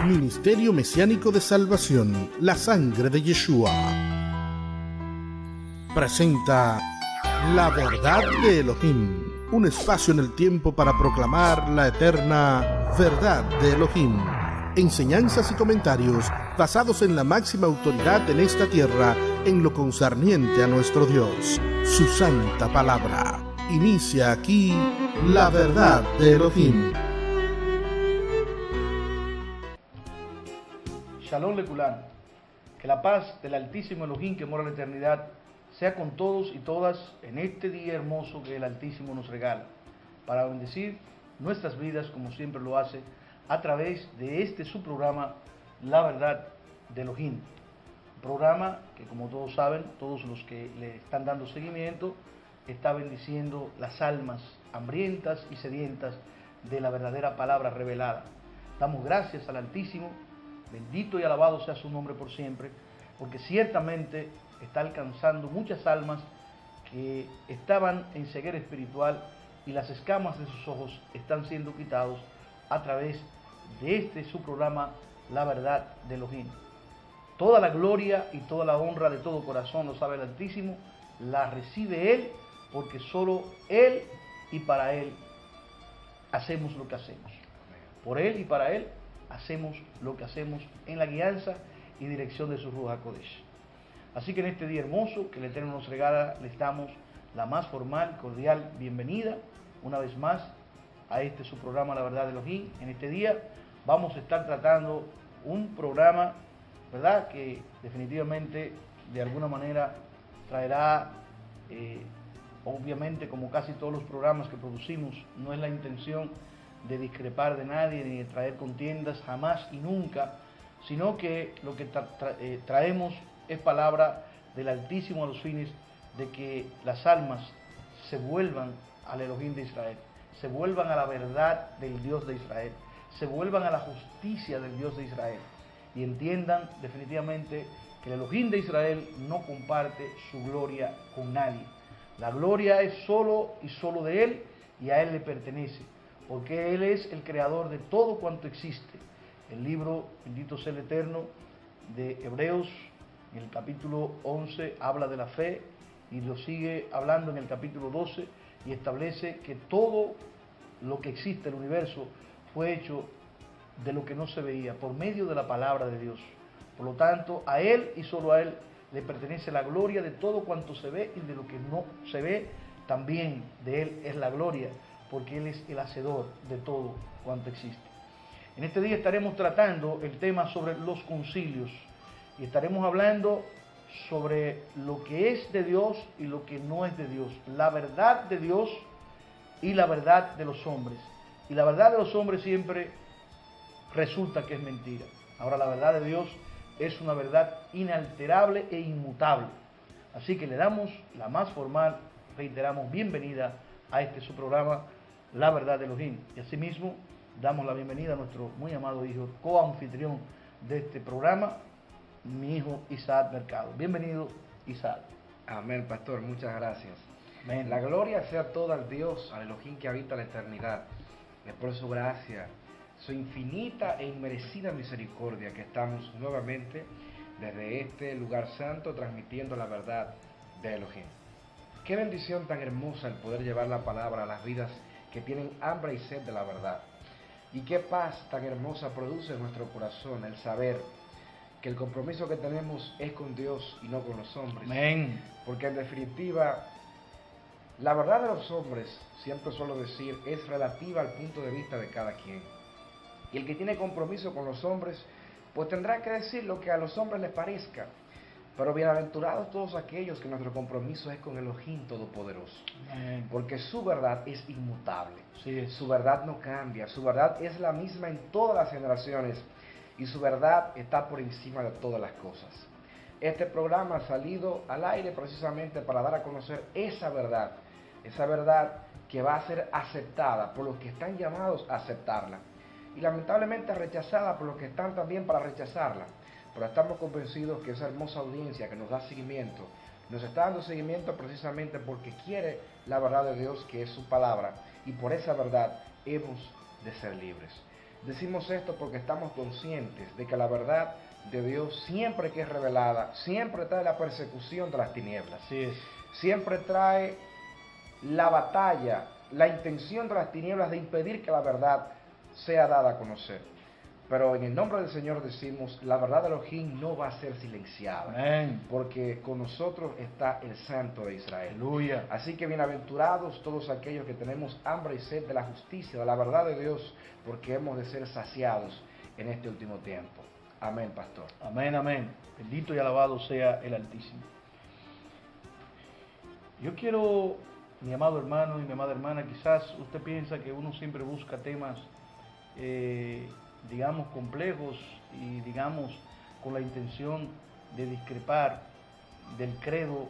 Ministerio Mesiánico de Salvación, la sangre de Yeshua, presenta La Verdad de Elohim, un espacio en el tiempo para proclamar la eterna verdad de Elohim. Enseñanzas y comentarios basados en la máxima autoridad en esta tierra en lo concerniente a nuestro Dios, su santa palabra. Inicia aquí La Verdad de Elohim. Shalom Lekulam, que la paz del Altísimo Elohim que mora en la eternidad sea con todos y todas en este día hermoso que el Altísimo nos regala, para bendecir nuestras vidas como siempre lo hace a través de este su programa, La Verdad de Elohim. Un programa que, como todos saben, todos los que le están dando seguimiento, está bendiciendo las almas hambrientas y sedientas de la verdadera palabra revelada. Damos gracias al Altísimo. Bendito y alabado sea su nombre por siempre, porque ciertamente está alcanzando muchas almas que estaban en ceguera espiritual y las escamas de sus ojos están siendo quitados a través de este su programa, La Verdad de Elohim. Toda la gloria y toda la honra de todo corazón, lo sabe el Altísimo, la recibe Él, porque solo Él y para Él hacemos lo que hacemos. Por Él y para Él hacemos lo que hacemos en la guianza y dirección de su Ruach HaKodesh. Así que en este día hermoso que el Eterno nos regala, les damos la más formal, cordial bienvenida una vez más a este su programa La Verdad de Elohim. En este día vamos a estar tratando un programa, ¿verdad?, que definitivamente de alguna manera traerá, obviamente como casi todos los programas que producimos, no es la intención de discrepar de nadie ni de traer contiendas jamás y nunca, sino que lo que traemos es palabra del Altísimo a los fines de que las almas se vuelvan al Elohim de Israel, se vuelvan a la verdad del Dios de Israel, se vuelvan a la justicia del Dios de Israel y entiendan definitivamente que el Elohim de Israel no comparte su gloria con nadie. La gloria es solo y solo de Él y a Él le pertenece, porque Él es el creador de todo cuanto existe. El libro, bendito sea el Eterno, de Hebreos, en el capítulo 11, habla de la fe, y lo sigue hablando en el capítulo 12, y establece que todo lo que existe, el universo, fue hecho de lo que no se veía, por medio de la palabra de Dios. Por lo tanto, a Él y solo a Él le pertenece la gloria de todo cuanto se ve, y de lo que no se ve, también de Él es la gloria, porque Él es el hacedor de todo cuanto existe. En este día estaremos tratando el tema sobre los concilios y estaremos hablando sobre lo que es de Dios y lo que no es de Dios, la verdad de Dios y la verdad de los hombres. Y la verdad de los hombres siempre resulta que es mentira. Ahora, la verdad de Dios es una verdad inalterable e inmutable. Así que le damos la más formal, reiteramos, bienvenida a este su programa, La Verdad de Elohim. Y asimismo, damos la bienvenida a nuestro muy amado hijo, coanfitrión de este programa, mi hijo Isaac Mercado. Bienvenido, Isaac. Amén, pastor, muchas gracias. Amén. La gloria sea toda al Dios, al Elohim que habita la eternidad. Es por su gracia, su infinita e inmerecida misericordia que estamos nuevamente desde este lugar santo transmitiendo la verdad de Elohim. Qué bendición tan hermosa el poder llevar la palabra a las vidas que tienen hambre y sed de la verdad. Y qué paz tan hermosa produce en nuestro corazón el saber que el compromiso que tenemos es con Dios y no con los hombres. Amén. Porque en definitiva, la verdad de los hombres, siempre suelo decir, es relativa al punto de vista de cada quien. Y el que tiene compromiso con los hombres, pues tendrá que decir lo que a los hombres les parezca. Pero bienaventurados todos aquellos que nuestro compromiso es con Elohim Todopoderoso. Amén. Porque su verdad es inmutable. Sí. Su verdad no cambia. Su verdad es la misma en todas las generaciones. Y su verdad está por encima de todas las cosas. Este programa ha salido al aire precisamente para dar a conocer esa verdad que va a ser aceptada por los que están llamados a aceptarla. Y lamentablemente rechazada por los que están también para rechazarla. Pero estamos convencidos que esa hermosa audiencia que nos da seguimiento, nos está dando seguimiento precisamente porque quiere la verdad de Dios, que es su palabra, y por esa verdad hemos de ser libres. Decimos esto porque estamos conscientes de que la verdad de Dios, siempre que es revelada, siempre trae la persecución de las tinieblas. Así es. Siempre trae la batalla, la intención de las tinieblas de impedir que la verdad sea dada a conocer. Pero en el nombre del Señor decimos, la verdad de Elohim no va a ser silenciada. Amén. Porque con nosotros está el Santo de Israel. Aleluya. Así que bienaventurados todos aquellos que tenemos hambre y sed de la justicia, de la verdad de Dios, porque hemos de ser saciados en este último tiempo. Amén, pastor. Amén, amén. Bendito y alabado sea el Altísimo. Yo quiero, mi amado hermano y mi amada hermana, quizás usted piensa que uno siempre busca temas, digamos, complejos y, digamos, con la intención de discrepar del credo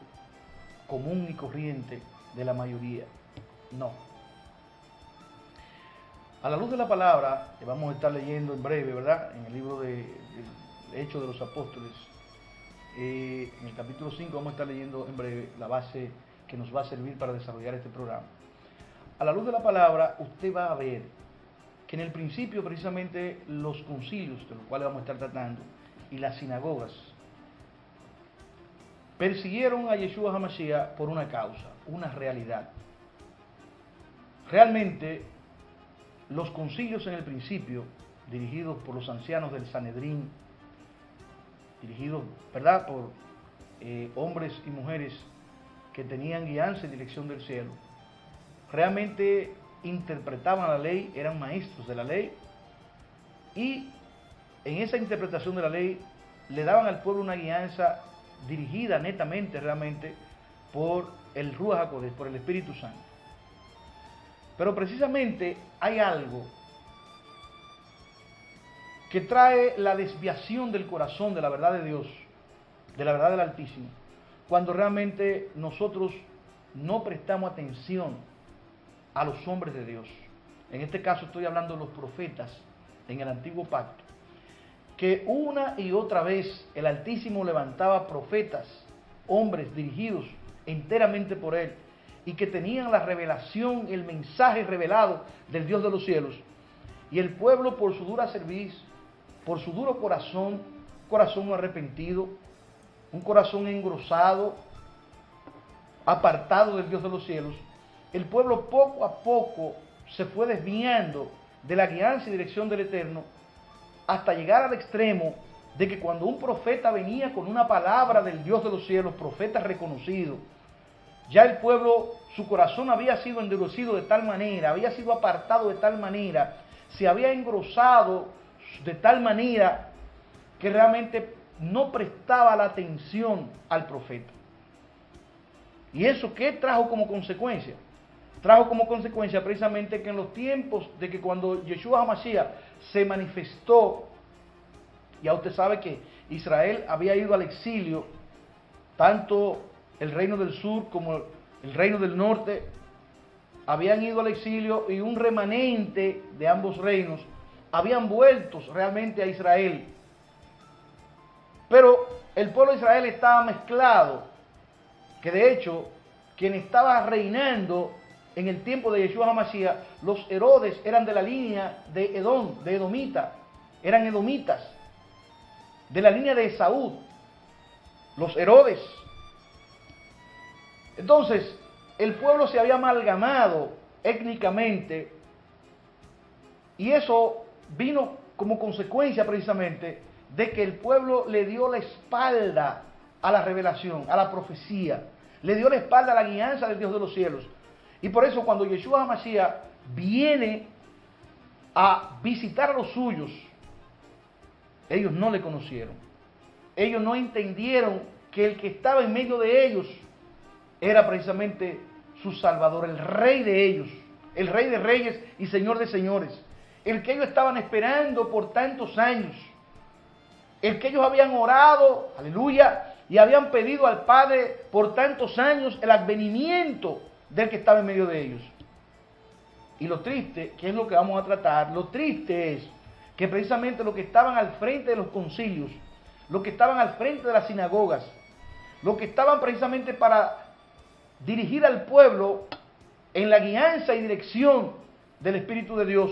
común y corriente de la mayoría. No. A la luz de la palabra, que vamos a estar leyendo en breve, ¿verdad? En el libro de Hechos de los Apóstoles, en el capítulo 5 vamos a estar leyendo en breve la base que nos va a servir para desarrollar este programa. A la luz de la palabra, usted va a ver que en el principio precisamente los concilios, de los cuales vamos a estar tratando, y las sinagogas, persiguieron a Yeshua HaMashiach por una causa, una realidad. Realmente, los concilios en el principio, dirigidos por los ancianos del Sanedrín, dirigidos, ¿verdad?, por hombres y mujeres que tenían guianza y dirección del cielo, realmente interpretaban la ley, eran maestros de la ley, y en esa interpretación de la ley le daban al pueblo una guianza dirigida netamente, realmente, por el Ruach HaKodesh, por el Espíritu Santo. Pero precisamente hay algo que trae la desviación del corazón de la verdad de Dios, de la verdad del Altísimo, cuando realmente nosotros no prestamos atención a los hombres de Dios. En este caso estoy hablando de los profetas en el Antiguo Pacto, que una y otra vez el Altísimo levantaba profetas, hombres dirigidos enteramente por Él, y que tenían la revelación, el mensaje revelado del Dios de los cielos. Y el pueblo, por su dura cerviz, por su duro corazón, corazón arrepentido, un corazón engrosado, apartado del Dios de los cielos, el pueblo poco a poco se fue desviando de la guianza y dirección del Eterno, hasta llegar al extremo de que cuando un profeta venía con una palabra del Dios de los cielos, profeta reconocido, ya el pueblo, su corazón había sido endurecido de tal manera, había sido apartado de tal manera, se había engrosado de tal manera que realmente no prestaba la atención al profeta. ¿Y eso qué trajo como consecuencia? Trajo como consecuencia precisamente que en los tiempos de que cuando Yeshua HaMashiach se manifestó, ya usted sabe que Israel había ido al exilio, tanto el reino del sur como el reino del norte habían ido al exilio, y un remanente de ambos reinos habían vuelto realmente a Israel. Pero el pueblo de Israel estaba mezclado, que de hecho quien estaba reinando en el tiempo de Yeshua HaMashiach, los Herodes eran de la línea de Edom, de Edomita, eran edomitas, de la línea de Esaú, los Herodes. Entonces, el pueblo se había amalgamado étnicamente, y eso vino como consecuencia precisamente de que el pueblo le dio la espalda a la revelación, a la profecía, le dio la espalda a la guianza del Dios de los cielos. Y por eso cuando Yeshua HaMashiach viene a visitar a los suyos, ellos no le conocieron. Ellos no entendieron que el que estaba en medio de ellos era precisamente su Salvador, el Rey de ellos, el Rey de reyes y Señor de señores, el que ellos estaban esperando por tantos años, el que ellos habían orado, aleluya, y habían pedido al Padre por tantos años el advenimiento del que estaba en medio de ellos. Y lo triste, que es lo que vamos a tratar, lo triste es que precisamente los que estaban al frente de los concilios, los que estaban al frente de las sinagogas, los que estaban precisamente para dirigir al pueblo en la guianza y dirección del Espíritu de Dios,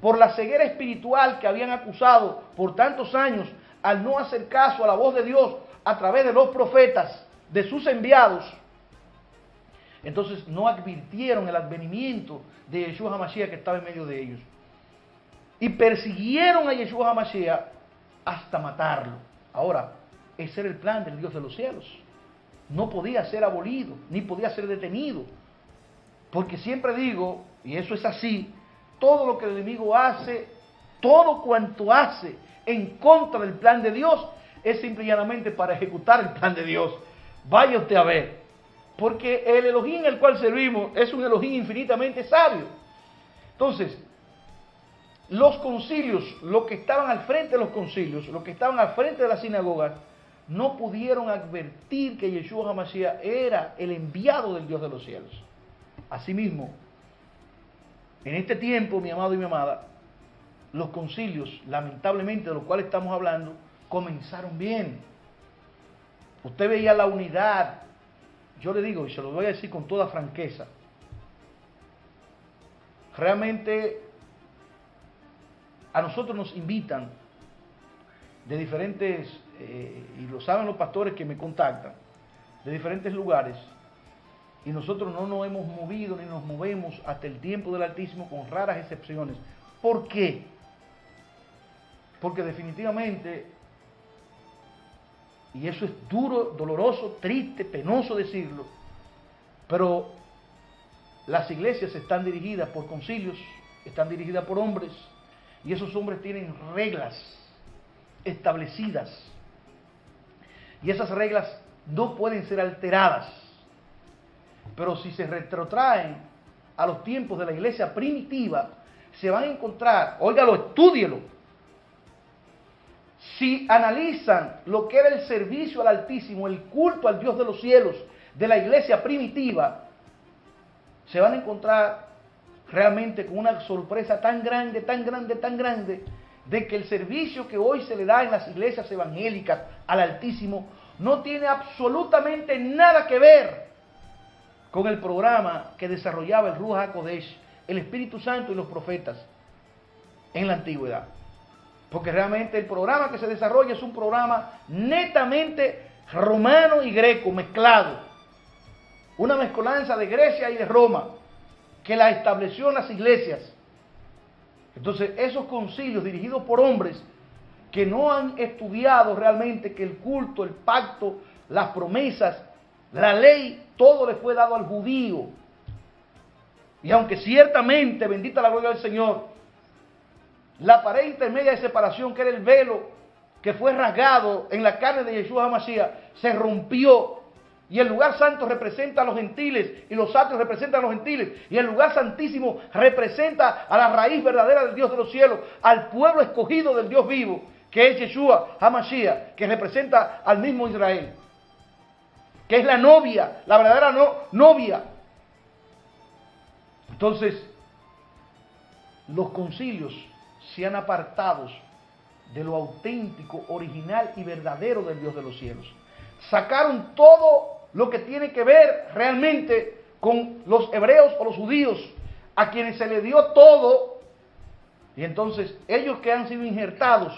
por la ceguera espiritual que habían acusado por tantos años al no hacer caso a la voz de Dios a través de los profetas, de sus enviados, entonces no advirtieron el advenimiento de Yeshua HaMashiach que estaba en medio de ellos. Y persiguieron a Yeshua HaMashiach hasta matarlo. Ahora, ese era el plan del Dios de los cielos. No podía ser abolido, ni podía ser detenido. Porque siempre digo, y eso es así, todo lo que el enemigo hace, todo cuanto hace en contra del plan de Dios, es simple y llanamente para ejecutar el plan de Dios. Vaya usted a ver. Porque el Elohim al cual servimos es un Elohim infinitamente sabio. Entonces, los concilios, los que estaban al frente de los concilios, los que estaban al frente de las sinagogas, no pudieron advertir que Yeshua HaMashiach era el enviado del Dios de los cielos. Asimismo, en este tiempo, mi amado y mi amada, los concilios, lamentablemente, de los cuales estamos hablando, comenzaron bien. Usted veía la unidad. Yo le digo, y se lo voy a decir con toda franqueza, realmente a nosotros nos invitan de diferentes, y lo saben los pastores que me contactan, de diferentes lugares, y nosotros no nos hemos movido ni nos movemos hasta el tiempo del Altísimo, con raras excepciones. ¿Por qué? Porque definitivamente, y eso es duro, doloroso, triste, penoso decirlo, pero las iglesias están dirigidas por concilios, están dirigidas por hombres, y esos hombres tienen reglas establecidas, y esas reglas no pueden ser alteradas. Pero si se retrotraen a los tiempos de la iglesia primitiva, se van a encontrar, óigalo, estúdielo. Si analizan lo que era el servicio al Altísimo, el culto al Dios de los cielos de la iglesia primitiva, se van a encontrar realmente con una sorpresa tan grande, tan grande, tan grande, de que el servicio que hoy se le da en las iglesias evangélicas al Altísimo no tiene absolutamente nada que ver con el programa que desarrollaba el Ruach HaKodesh, el Espíritu Santo y los profetas en la antigüedad. Porque realmente el programa que se desarrolla es un programa netamente romano y greco mezclado. Una mezcolanza de Grecia y de Roma que la estableció en las iglesias. Entonces, esos concilios dirigidos por hombres que no han estudiado realmente que el culto, el pacto, las promesas, la ley, todo le fue dado al judío. Y aunque ciertamente, bendita la gloria del Señor, la pared intermedia de separación, que era el velo que fue rasgado en la carne de Yeshua HaMashiach, se rompió. Y el lugar santo representa a los gentiles, y los atrios representan a los gentiles, y el lugar santísimo representa a la raíz verdadera del Dios de los cielos, al pueblo escogido del Dios vivo, que es Yeshua HaMashiach, que representa al mismo Israel, que es la novia, la verdadera novia. Entonces, los concilios se han apartado de lo auténtico, original y verdadero del Dios de los cielos. Sacaron todo lo que tiene que ver realmente con los hebreos o los judíos, a quienes se le dio todo, y entonces ellos que han sido injertados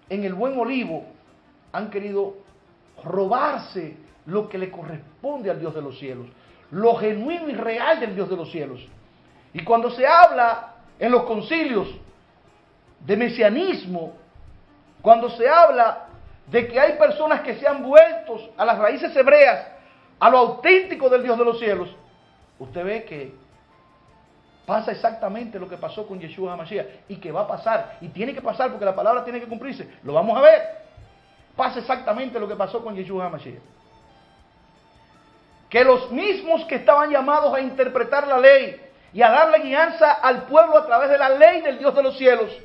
en el buen olivo han querido robarse lo que le corresponde al Dios de los cielos, lo genuino y real del Dios de los cielos. Y cuando se habla en los concilios de mesianismo, cuando se habla de que hay personas que se han vuelto a las raíces hebreas, a lo auténtico del Dios de los cielos, usted ve que pasa exactamente lo que pasó con Yeshua HaMashiach, y que va a pasar, y tiene que pasar porque la palabra tiene que cumplirse. Lo vamos a ver. Pasa exactamente lo que pasó con Yeshua HaMashiach. Que los mismos que estaban llamados a interpretar la ley y a darle guianza al pueblo a través de la ley del Dios de los cielos,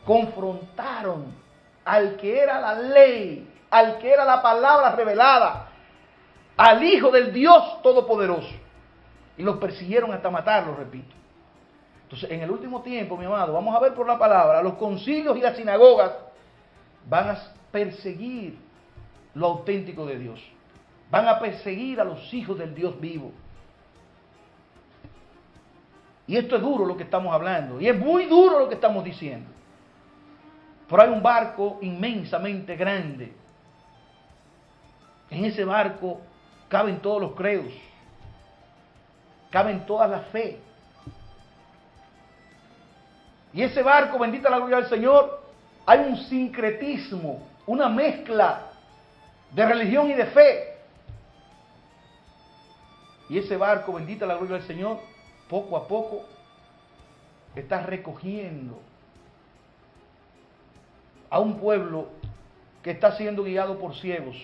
confrontaron al que era la ley, al que era la palabra revelada, al Hijo del Dios Todopoderoso, y los persiguieron hasta matarlo, repito. Entonces, en el último tiempo, mi amado, vamos a ver por la palabra, los concilios y las sinagogas van a perseguir lo auténtico de Dios, van a perseguir a los hijos del Dios vivo. Y esto es duro lo que estamos hablando, y es muy duro lo que estamos diciendo. Pero hay un barco inmensamente grande. En ese barco caben todos los credos, caben todas las fe. Y ese barco, bendita la gloria del Señor, hay un sincretismo, una mezcla de religión y de fe. Y ese barco, bendita la gloria del Señor, poco a poco está recogiendo a un pueblo que está siendo guiado por ciegos,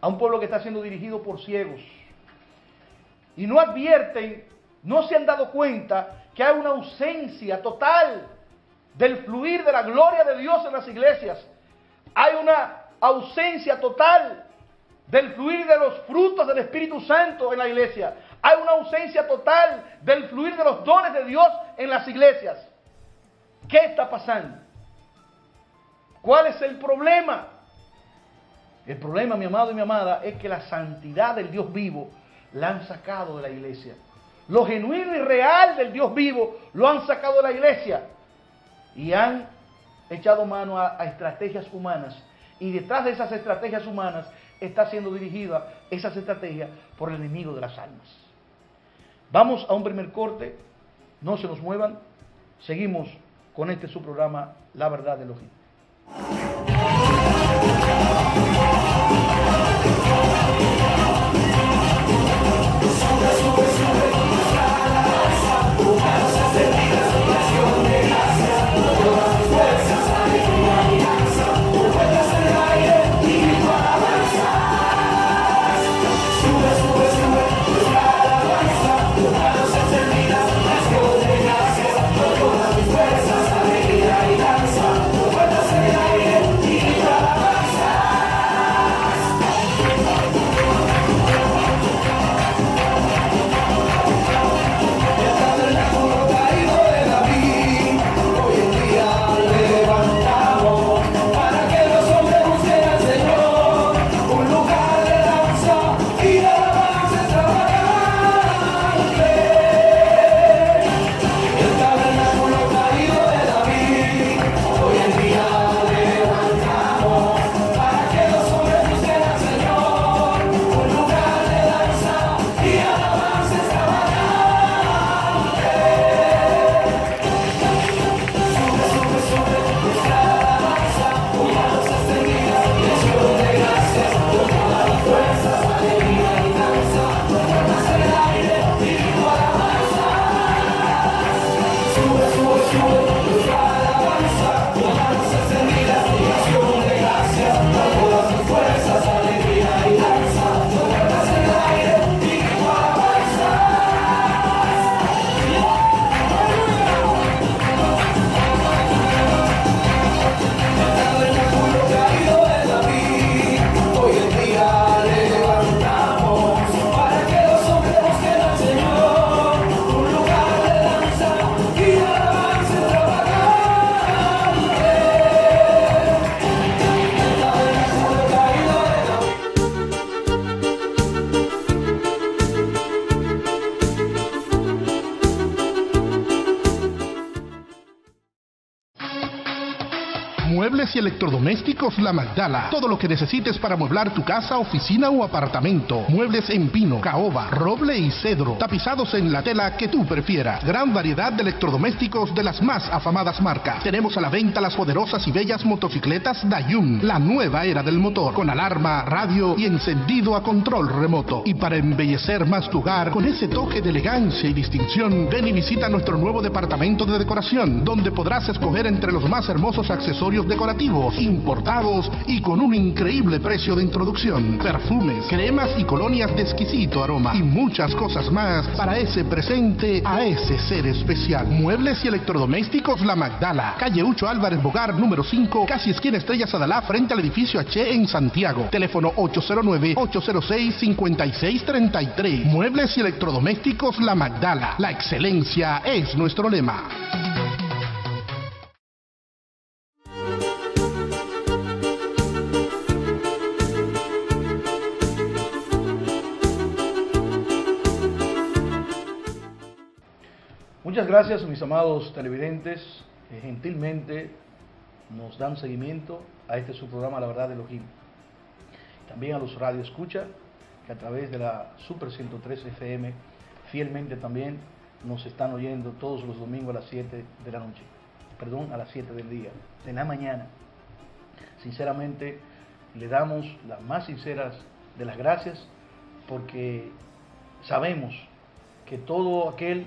a un pueblo que está siendo dirigido por ciegos. Y no advierten, no se han dado cuenta que hay una ausencia total del fluir de la gloria de Dios en las iglesias. Hay una ausencia total del fluir de los frutos del Espíritu Santo en la iglesia. Hay una ausencia total del fluir de los dones de Dios en las iglesias. ¿Qué está pasando? ¿Cuál es el problema? El problema, mi amado y mi amada, es que la santidad del Dios vivo la han sacado de la iglesia. Lo genuino y real del Dios vivo lo han sacado de la iglesia. Y han echado mano a estrategias humanas. Y detrás de esas estrategias humanas está siendo dirigida esas estrategias por el enemigo de las almas. Vamos a un primer corte. No se nos muevan. Seguimos con este su programa, La Verdad de Elohim. Muebles y electrodomésticos La Magdala. Todo lo que necesites para amueblar tu casa, oficina o apartamento. Muebles en pino, caoba, roble y cedro. Tapizados en la tela que tú prefieras. Gran variedad de electrodomésticos de las más afamadas marcas. Tenemos a la venta las poderosas y bellas motocicletas Dayun. La nueva era del motor. Con alarma, radio y encendido a control remoto. Y para embellecer más tu hogar con ese toque de elegancia y distinción, ven y visita nuestro nuevo departamento de decoración, donde podrás escoger entre los más hermosos accesorios decorativos, importados y con un increíble precio de introducción. Perfumes, cremas y colonias de exquisito aroma. Y muchas cosas más para ese presente a ese ser especial. Muebles y electrodomésticos La Magdala. Calle Ucho Álvarez Bogar, número 5, casi esquina Estrellas Adalá, frente al edificio H en Santiago. Teléfono 809-806-5633. Muebles y electrodomésticos La Magdala. La excelencia es nuestro lema. gracias, mis amados televidentes, que gentilmente nos dan seguimiento a este su programa La Verdad de Elohim. También a los Radio Escucha, que a través de la Super 103 FM fielmente también nos están oyendo todos los domingos a las 7 de la noche. Perdón, a las 7 del día, de la mañana. Sinceramente, le damos las más sinceras de las gracias, porque sabemos que todo aquel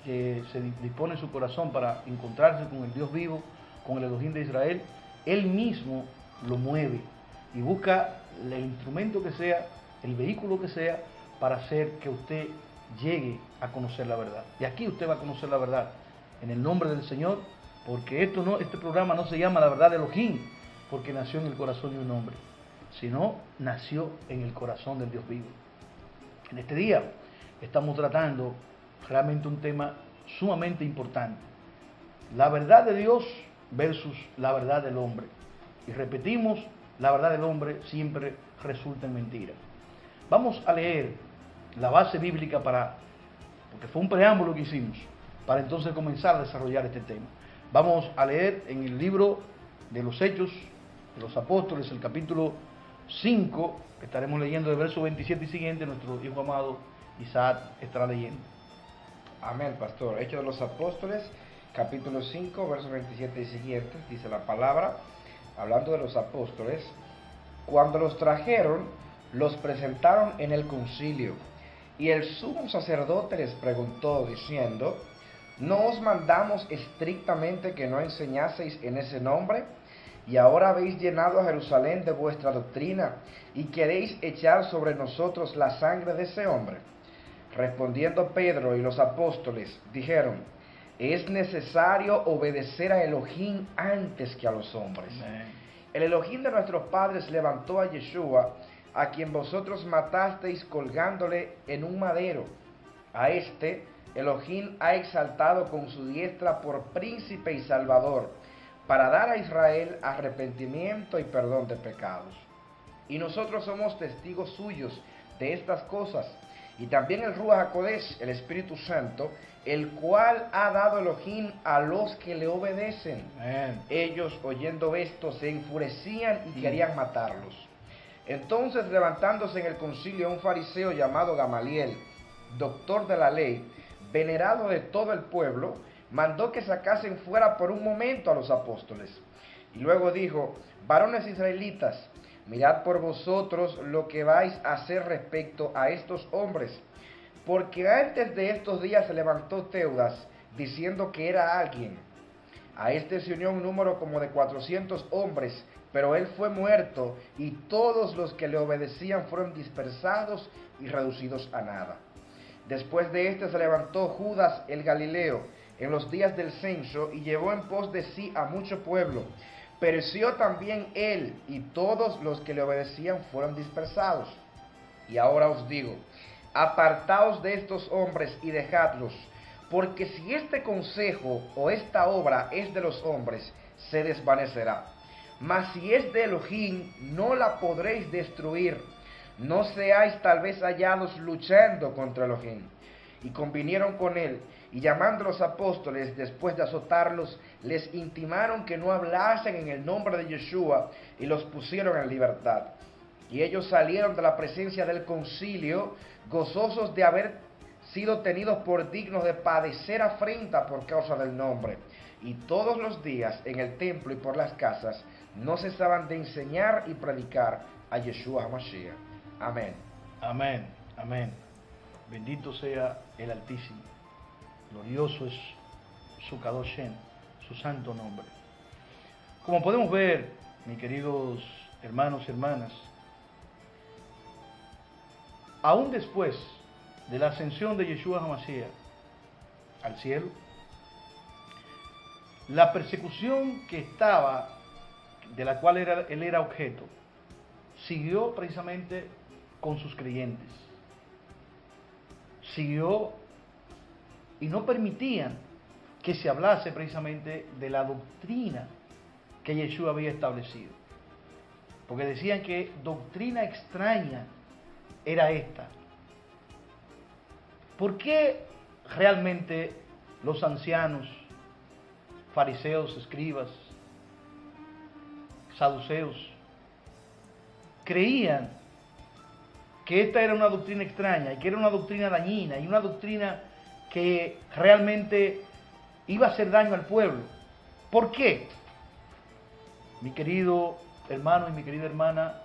que se dispone en su corazón para encontrarse con el Dios vivo, con el Elohim de Israel, Él mismo lo mueve y busca el instrumento que sea, el vehículo que sea, para hacer que usted llegue a conocer la verdad. Y aquí usted va a conocer la verdad, en el nombre del Señor, porque este programa no se llama La Verdad de Elohim, porque nació en el corazón de un hombre, sino nació en el corazón del Dios vivo. En este día estamos tratando realmente un tema sumamente importante: la verdad de Dios versus la verdad del hombre. Y repetimos, la verdad del hombre siempre resulta en mentira. Vamos a leer la base bíblica porque fue un preámbulo que hicimos, para entonces comenzar a desarrollar este tema. Vamos a leer en el libro de los Hechos de los Apóstoles, el capítulo 5, estaremos leyendo del verso 27 y siguiente. Nuestro hijo amado Isaac estará leyendo. Amén, pastor. Hechos de los Apóstoles, capítulo 5, versos 27 y siguientes, dice la palabra, hablando de los apóstoles: cuando los trajeron, los presentaron en el concilio, y el sumo sacerdote les preguntó, diciendo: ¿no os mandamos estrictamente que no enseñaseis en ese nombre? Y ahora habéis llenado a Jerusalén de vuestra doctrina, y queréis echar sobre nosotros la sangre de ese hombre. Respondiendo Pedro y los apóstoles, dijeron: es necesario obedecer a Elohim antes que a los hombres. Amén. El Elohim de nuestros padres levantó a Yeshua, a quien vosotros matasteis colgándole en un madero. A este Elohim ha exaltado con su diestra por príncipe y salvador, para dar a Israel arrepentimiento y perdón de pecados. Y nosotros somos testigos suyos de estas cosas, y también el Ruach HaKodesh, el Espíritu Santo, el cual ha dado Elohim a los que le obedecen. Amén. Ellos, oyendo esto, se enfurecían y querían matarlos. Entonces, levantándose en el concilio un fariseo llamado Gamaliel, doctor de la ley, venerado de todo el pueblo, mandó que sacasen fuera por un momento a los apóstoles. Y luego dijo: varones israelitas, mirad por vosotros lo que vais a hacer respecto a estos hombres, porque antes de estos días se levantó Teudas, diciendo que era alguien. A este se unió un número como de 400 hombres, pero él fue muerto, y todos los que le obedecían fueron dispersados y reducidos a nada. Después de este se levantó Judas el Galileo en los días del censo, y llevó en pos de sí a mucho pueblo. Pereció también él, y todos los que le obedecían fueron dispersados. Y ahora os digo: apartaos de estos hombres y dejadlos, porque si este consejo o esta obra es de los hombres, se desvanecerá. Mas si es de Elohim, no la podréis destruir. No seáis tal vez hallados luchando contra Elohim. Y convinieron con él, y llamando a los apóstoles, después de azotarlos, les intimaron que no hablasen en el nombre de Yeshua, y los pusieron en libertad. Y ellos salieron de la presencia del concilio, gozosos de haber sido tenidos por dignos de padecer afrenta por causa del nombre. Y todos los días en el templo y por las casas no cesaban de enseñar y predicar a Yeshua HaMashiach. Amén. Amén. Amén. Bendito sea el Altísimo. Glorioso es su Kadosh Shem, su santo nombre. Como podemos ver, mis queridos hermanos y hermanas, aún después de la ascensión de Yeshua HaMashiach al cielo, la persecución que estaba, de la cual él era objeto, siguió precisamente con sus creyentes. Siguió y no permitían que se hablase precisamente de la doctrina que Yeshua había establecido. Porque decían que doctrina extraña era esta. ¿Por qué realmente los ancianos, fariseos, escribas, saduceos, creían que esta era una doctrina extraña y que era una doctrina dañina y una doctrina que realmente iba a hacer daño al pueblo. ¿Por qué? Mi querido hermano y mi querida hermana,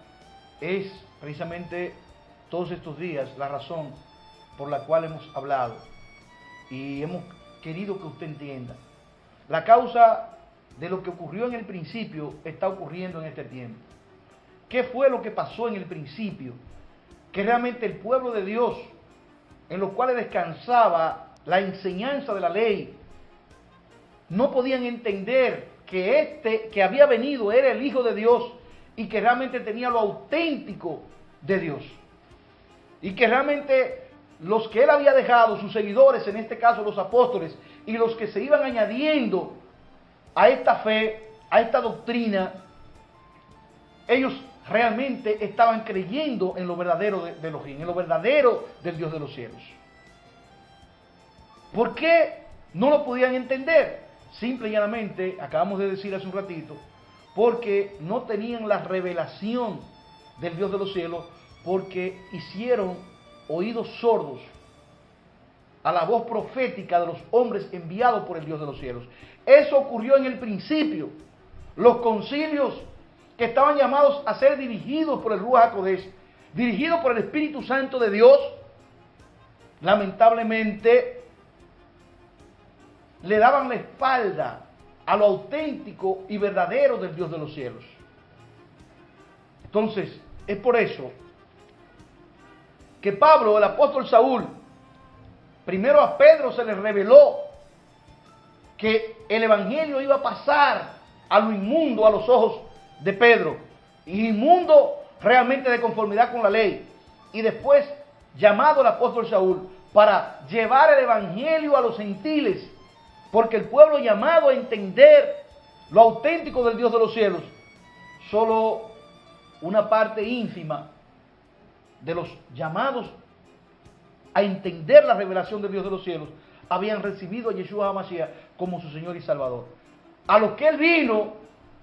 es precisamente todos estos días la razón por la cual hemos hablado y hemos querido que usted entienda. La causa de lo que ocurrió en el principio está ocurriendo en este tiempo. ¿Qué fue lo que pasó en el principio? Que realmente el pueblo de Dios, en los cuales descansaba la enseñanza de la ley, no podían entender que que había venido era el Hijo de Dios y que realmente tenía lo auténtico de Dios. Y que realmente los que él había dejado, sus seguidores, en este caso los apóstoles, y los que se iban añadiendo a esta fe, a esta doctrina, ellos realmente estaban creyendo en lo verdadero de Elohim, en lo verdadero del Dios de los cielos. ¿Por qué no lo podían entender? Simple y llanamente, acabamos de decir hace un ratito, porque no tenían la revelación del Dios de los cielos, porque hicieron oídos sordos a la voz profética de los hombres enviados por el Dios de los cielos. Eso ocurrió en el principio. Los concilios que estaban llamados a ser dirigidos por el Ruach HaKodesh, dirigidos por el Espíritu Santo de Dios, lamentablemente le daban la espalda a lo auténtico y verdadero del Dios de los cielos. Entonces, es por eso que Pablo, el apóstol Saúl, primero a Pedro se le reveló que el evangelio iba a pasar a lo inmundo a los ojos de Pedro, y inmundo realmente de conformidad con la ley, y después llamado el apóstol Saúl para llevar el evangelio a los gentiles, porque el pueblo llamado a entender lo auténtico del Dios de los cielos, solo una parte ínfima de los llamados a entender la revelación del Dios de los cielos habían recibido a Yeshua HaMashiach como su Señor y Salvador. A los que Él vino,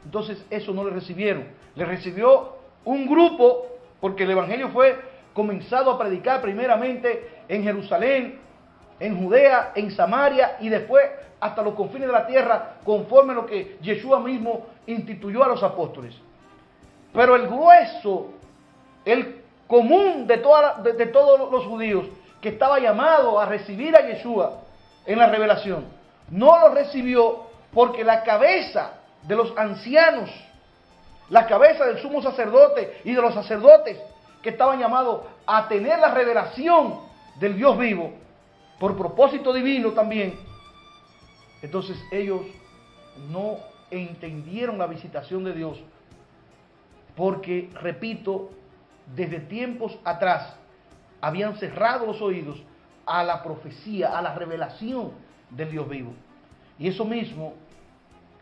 entonces eso no le recibieron. Le recibió un grupo, porque el Evangelio fue comenzado a predicar primeramente en Jerusalén, en Judea, en Samaria y después hasta los confines de la tierra, conforme a lo que Yeshua mismo instituyó a los apóstoles. Pero el grueso, el común de todos los judíos que estaba llamado a recibir a Yeshua en la revelación, no lo recibió porque la cabeza de los ancianos, la cabeza del sumo sacerdote y de los sacerdotes que estaban llamados a tener la revelación del Dios vivo, por propósito divino también, entonces ellos no entendieron la visitación de Dios, porque, repito, desde tiempos atrás habían cerrado los oídos a la profecía, a la revelación del Dios vivo. Y eso mismo,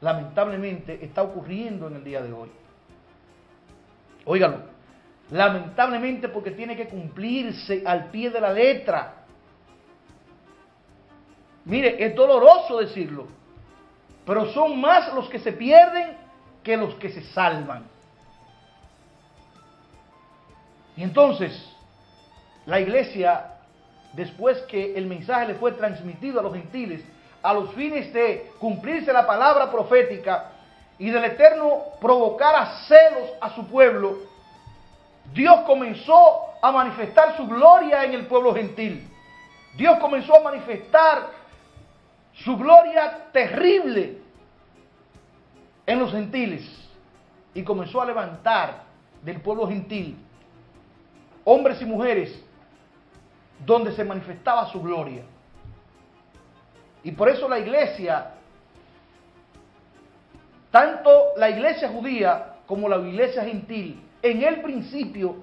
lamentablemente, está ocurriendo en el día de hoy. Óigalo, lamentablemente, porque tiene que cumplirse al pie de la letra. Mire, es doloroso decirlo, pero son más los que se pierden que los que se salvan. Y entonces, la iglesia, después que el mensaje le fue transmitido a los gentiles, a los fines de cumplirse la palabra profética y del Eterno provocar a celos a su pueblo, Dios comenzó a manifestar su gloria en el pueblo gentil. Dios comenzó a manifestar su gloria terrible en los gentiles y comenzó a levantar del pueblo gentil hombres y mujeres donde se manifestaba su gloria. Y por eso la iglesia, tanto la iglesia judía como la iglesia gentil, en el principio,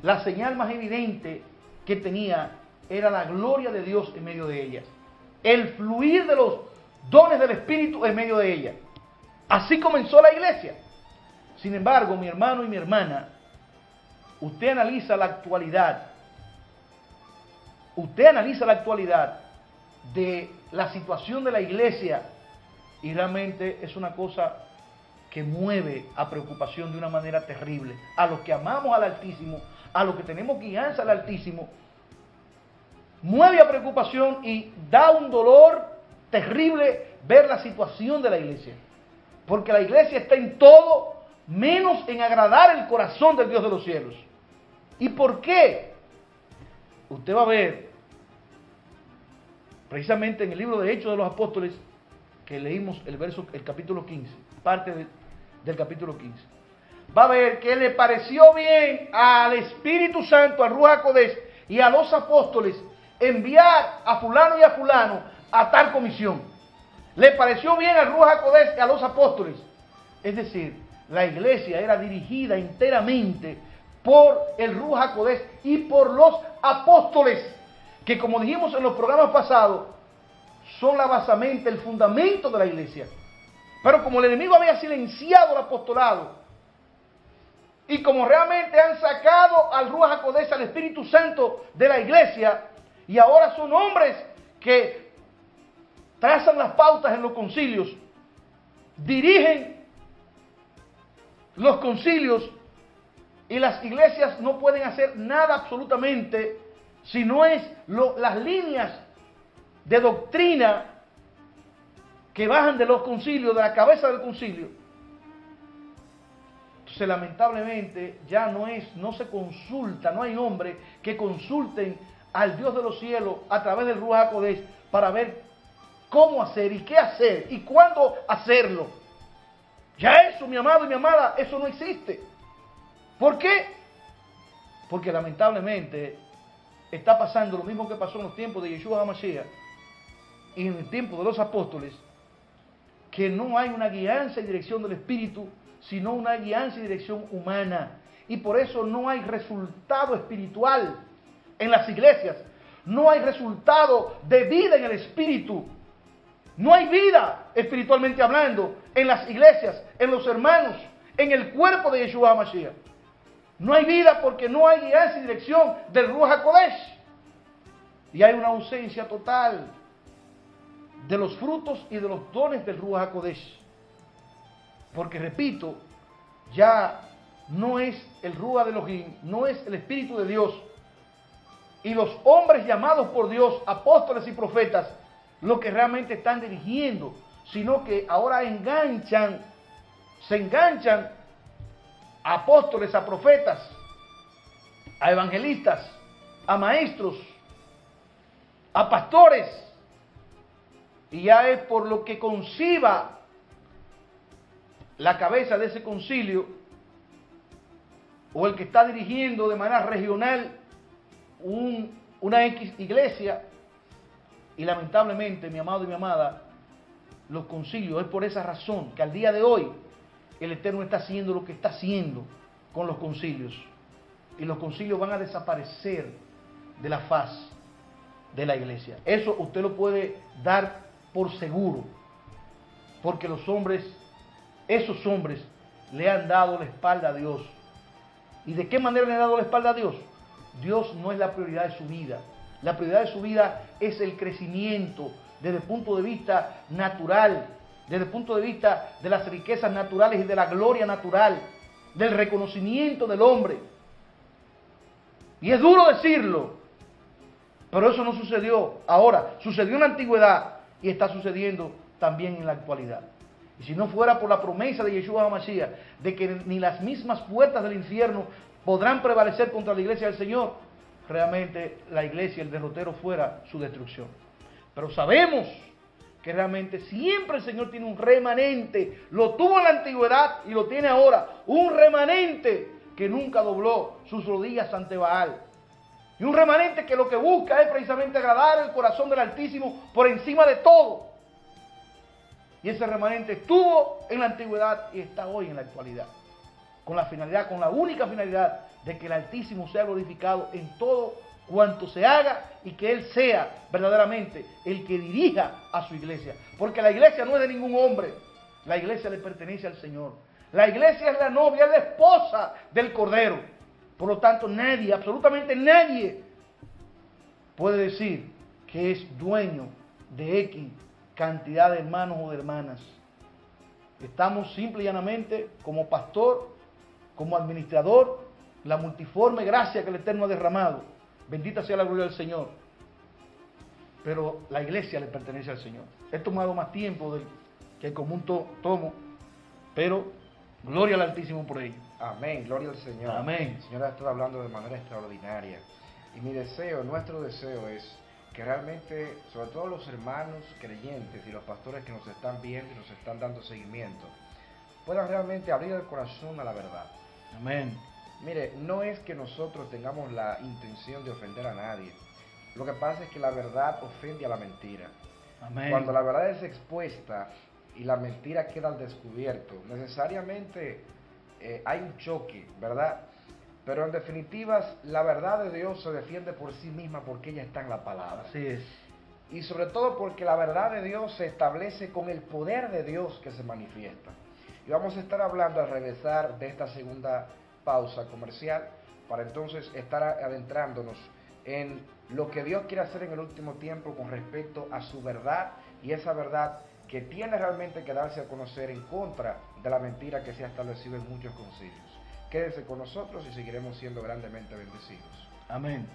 la señal más evidente que tenía era la gloria de Dios en medio de ellas, el fluir de los dones del Espíritu en medio de ella. Así comenzó la iglesia. Sin embargo, mi hermano y mi hermana, usted analiza la actualidad de la situación de la iglesia y realmente es una cosa que mueve a preocupación de una manera terrible. A los que amamos al Altísimo, a los que tenemos guianza al Altísimo, mueve a preocupación y da un dolor terrible ver la situación de la iglesia. Porque la iglesia está en todo menos en agradar el corazón del Dios de los cielos. ¿Y por qué? Usted va a ver, precisamente en el libro de Hechos de los Apóstoles, que leímos el capítulo 15, parte del capítulo 15, va a ver que le pareció bien al Espíritu Santo, al Ruach HaKodesh y a los apóstoles enviar a fulano y a fulano a tal comisión. Le pareció bien al Ruach HaKodesh y a los apóstoles. Es decir, la iglesia era dirigida enteramente por el Ruach HaKodesh y por los apóstoles, que como dijimos en los programas pasados, son la basamenta, el fundamento de la iglesia. Pero como el enemigo había silenciado el apostolado, y como realmente han sacado al Ruach HaKodesh, al Espíritu Santo de la iglesia, y ahora son hombres que trazan las pautas en los concilios, dirigen los concilios, y las iglesias no pueden hacer nada absolutamente si no es las líneas de doctrina que bajan de los concilios, de la cabeza del concilio. Entonces, lamentablemente, ya no se consulta, no hay hombres que consulten al Dios de los cielos a través del Ruach HaKodesh para ver cómo hacer y qué hacer y cuándo hacerlo. Ya eso, mi amado y mi amada, eso no existe. ¿Por qué? Porque lamentablemente está pasando lo mismo que pasó en los tiempos de Yeshua HaMashiach y en el tiempo de los apóstoles, que no hay una guianza y dirección del Espíritu, sino una guianza y dirección humana. Y por eso no hay resultado espiritual en las iglesias. No hay resultado de vida en el Espíritu. No hay vida, espiritualmente hablando, en las iglesias, en los hermanos, en el cuerpo de Yeshua HaMashiach. No hay vida porque no hay guianza y dirección del Ruach HaKodesh. Y hay una ausencia total de los frutos y de los dones del Ruach HaKodesh. Porque, repito, ya no es el Ruach de Elohim, no es el Espíritu de Dios. Y los hombres llamados por Dios, apóstoles y profetas, los que realmente están dirigiendo, sino que ahora se enganchan a apóstoles, a profetas, a evangelistas, a maestros, a pastores, y ya es por lo que conciba la cabeza de ese concilio o el que está dirigiendo de manera regional una X iglesia. Y lamentablemente, mi amado y mi amada, los concilios, es por esa razón que al día de hoy el Eterno está haciendo lo que está haciendo con los concilios. Y los concilios van a desaparecer de la faz de la iglesia. Eso usted lo puede dar por seguro. Porque esos hombres le han dado la espalda a Dios. ¿Y de qué manera le han dado la espalda a Dios? Dios no es la prioridad de su vida. La prioridad de su vida es el crecimiento desde el punto de vista natural, desde el punto de vista de las riquezas naturales y de la gloria natural, del reconocimiento del hombre. Y es duro decirlo, pero eso no sucedió ahora, sucedió en la antigüedad y está sucediendo también en la actualidad. Y si no fuera por la promesa de Yeshua HaMashiach de que ni las mismas puertas del infierno podrán prevalecer contra la iglesia del Señor, realmente la iglesia, el derrotero fuera su destrucción. Pero sabemos que realmente siempre el Señor tiene un remanente. Lo tuvo en la antigüedad y lo tiene ahora. Un remanente que nunca dobló sus rodillas ante Baal. Y un remanente que lo que busca es precisamente agradar el corazón del Altísimo por encima de todo. Y ese remanente estuvo en la antigüedad y está hoy en la actualidad. Con la única finalidad de que el Altísimo sea glorificado en todo cuanto se haga y que Él sea verdaderamente el que dirija a su iglesia. Porque la iglesia no es de ningún hombre, la iglesia le pertenece al Señor. La iglesia es la novia, es la esposa del Cordero. Por lo tanto, nadie, absolutamente nadie, puede decir que es dueño de X cantidad de hermanos o de hermanas. Estamos simple y llanamente como pastor, como administrador, la multiforme gracia que el Eterno ha derramado. Bendita sea la gloria del Señor. Pero la iglesia le pertenece al Señor. He tomado más tiempo que el común tomo, pero gloria al Altísimo por ello. Amén, gloria al Señor. Amén. El Señor ha estado hablando de manera extraordinaria. Y mi deseo, nuestro deseo es que realmente, sobre todo los hermanos creyentes y los pastores que nos están viendo y nos están dando seguimiento, puedan realmente abrir el corazón a la verdad. Amén. Mire, no es que nosotros tengamos la intención de ofender a nadie. Lo que pasa es que la verdad ofende a la mentira. Amén. Cuando la verdad es expuesta y la mentira queda al descubierto, necesariamente hay un choque, ¿verdad? Pero en definitiva, la verdad de Dios se defiende por sí misma porque ella está en la palabra. Así es. Y sobre todo porque la verdad de Dios se establece con el poder de Dios que se manifiesta. Y vamos a estar hablando al regresar de esta segunda pausa comercial para entonces estar adentrándonos en lo que Dios quiere hacer en el último tiempo con respecto a su verdad y esa verdad que tiene realmente que darse a conocer en contra de la mentira que se ha establecido en muchos concilios. Quédese con nosotros y seguiremos siendo grandemente bendecidos. Amén.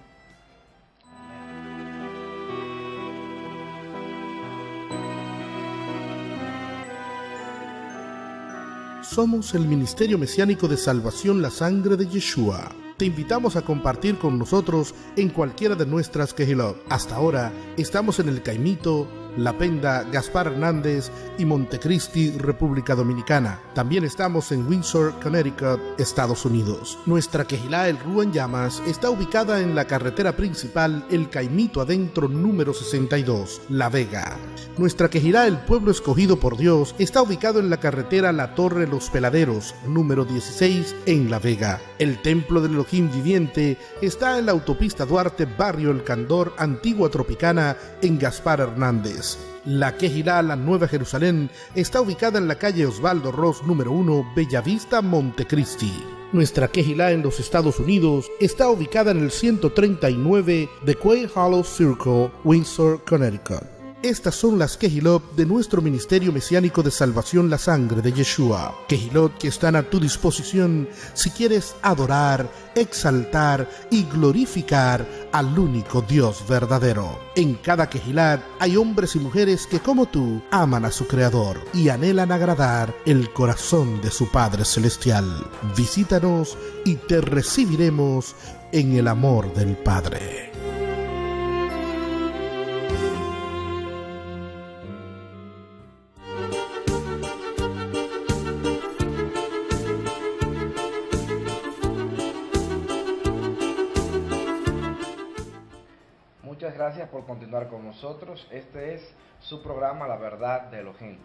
Somos el Ministerio Mesiánico de Salvación La Sangre de Yeshua. Te invitamos a compartir con nosotros en cualquiera de nuestras Kehilot. Hasta ahora estamos en el Caimito, La Penda, Gaspar Hernández y Montecristi, República Dominicana. También estamos en Windsor, Connecticut, Estados Unidos. Nuestra Kehilá El Rúa en Llamas está ubicada en la carretera principal El Caimito Adentro número 62, La Vega. Nuestra Kehilá El Pueblo Escogido por Dios está ubicado en la carretera La Torre Los Peladeros número 16 en La Vega. El Templo del Elohim Viviente está en la autopista Duarte, barrio El Candor, Antigua Tropicana, en Gaspar Hernández. La Kehilá La Nueva Jerusalén está ubicada en la calle Osvaldo Ross número 1, Bellavista, Montecristi. Nuestra Kehilá en los Estados Unidos está ubicada en el 139 de Quail Hollow Circle, Windsor, Connecticut. Estas son las Kehilot de nuestro Ministerio Mesiánico de Salvación La Sangre de Yeshua. Kehilot que están a tu disposición si quieres adorar, exaltar y glorificar al único Dios verdadero. En cada Kehilat hay hombres y mujeres que como tú aman a su Creador y anhelan agradar el corazón de su Padre Celestial. Visítanos y te recibiremos en el amor del Padre. Muchas gracias por continuar con nosotros. Este es su programa La Verdad de Elohim.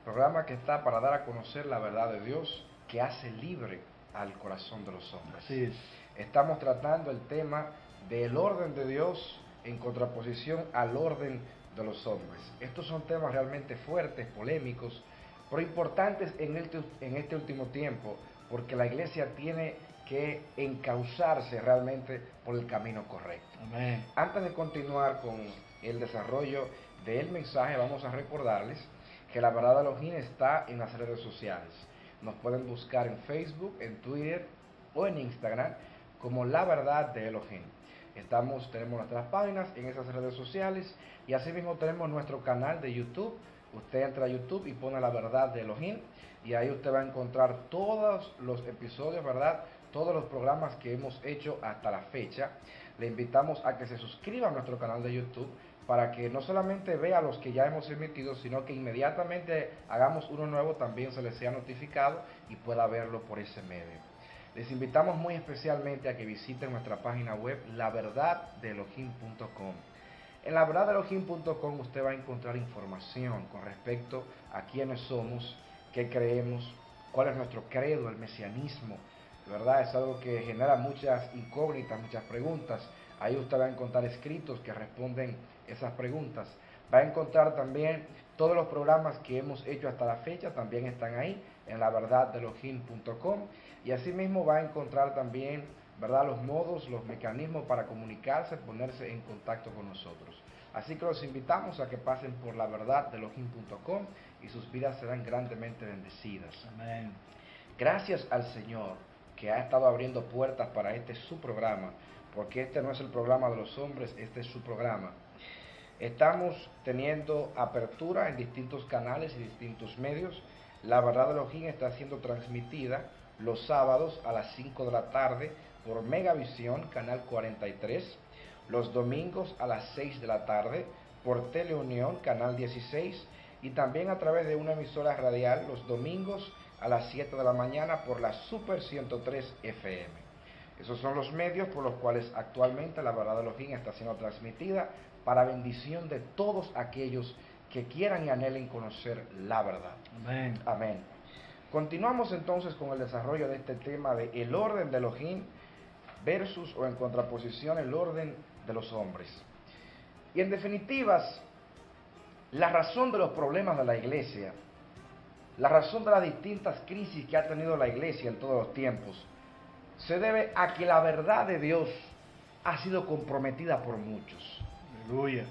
Programa que está para dar a conocer la verdad de Dios que hace libre al corazón de los hombres. Así es. Estamos tratando el tema del orden de Dios en contraposición al orden de los hombres. Estos son temas realmente fuertes, polémicos, pero importantes en este último tiempo, porque la iglesia tiene que encauzarse realmente por el camino correcto. Amén. Antes de continuar con el desarrollo del mensaje, vamos a recordarles que La Verdad de Elohim está en las redes sociales. Nos pueden buscar en Facebook, en Twitter o en Instagram como La Verdad de Elohim. Tenemos nuestras páginas en esas redes sociales y asimismo tenemos nuestro canal de YouTube. Usted entra a YouTube y pone La Verdad de Elohim y ahí usted va a encontrar todos los episodios, ¿verdad? Todos los programas que hemos hecho hasta la fecha. Le invitamos a que se suscriba a nuestro canal de YouTube para que no solamente vea los que ya hemos emitido, sino que inmediatamente hagamos uno nuevo también se les sea notificado y pueda verlo por ese medio. Les invitamos muy especialmente a que visiten nuestra página web laverdadelohim.com. En laverdadelohim.com usted va a encontrar información con respecto a quiénes somos, qué creemos, cuál es nuestro credo, el mesianismo, ¿verdad? Es algo que genera muchas incógnitas, muchas preguntas. Ahí usted va a encontrar escritos que responden esas preguntas. Va a encontrar también todos los programas que hemos hecho hasta la fecha, también están ahí en laverdadelohim.com. Y asimismo va a encontrar también, ¿verdad?, los modos, los mecanismos para comunicarse, ponerse en contacto con nosotros. Así que los invitamos a que pasen por laverdaddelohim.com y sus vidas serán grandemente bendecidas. Amén. Gracias al Señor que ha estado abriendo puertas para este su programa, porque este no es el programa de los hombres, este es su programa. Estamos teniendo apertura en distintos canales y distintos medios. La Verdad de Elohim está siendo transmitida los sábados a las 5 de la tarde por Megavisión, canal 43, los domingos a las 6 de la tarde por Teleunión, canal 16, y también a través de una emisora radial los domingos a las 7 de la mañana por la Super 103 FM. Esos son los medios por los cuales actualmente La Verdad de Elohim está siendo transmitida para bendición de todos aquellos que quieran y anhelen conocer la verdad. Amén. Amén. Continuamos entonces con el desarrollo de este tema de el orden de Elohim versus o en contraposición el orden de los hombres. Y en definitivas, la razón de los problemas de la iglesia, la razón de las distintas crisis que ha tenido la iglesia en todos los tiempos, se debe a que la verdad de Dios ha sido comprometida por muchos. Aleluya.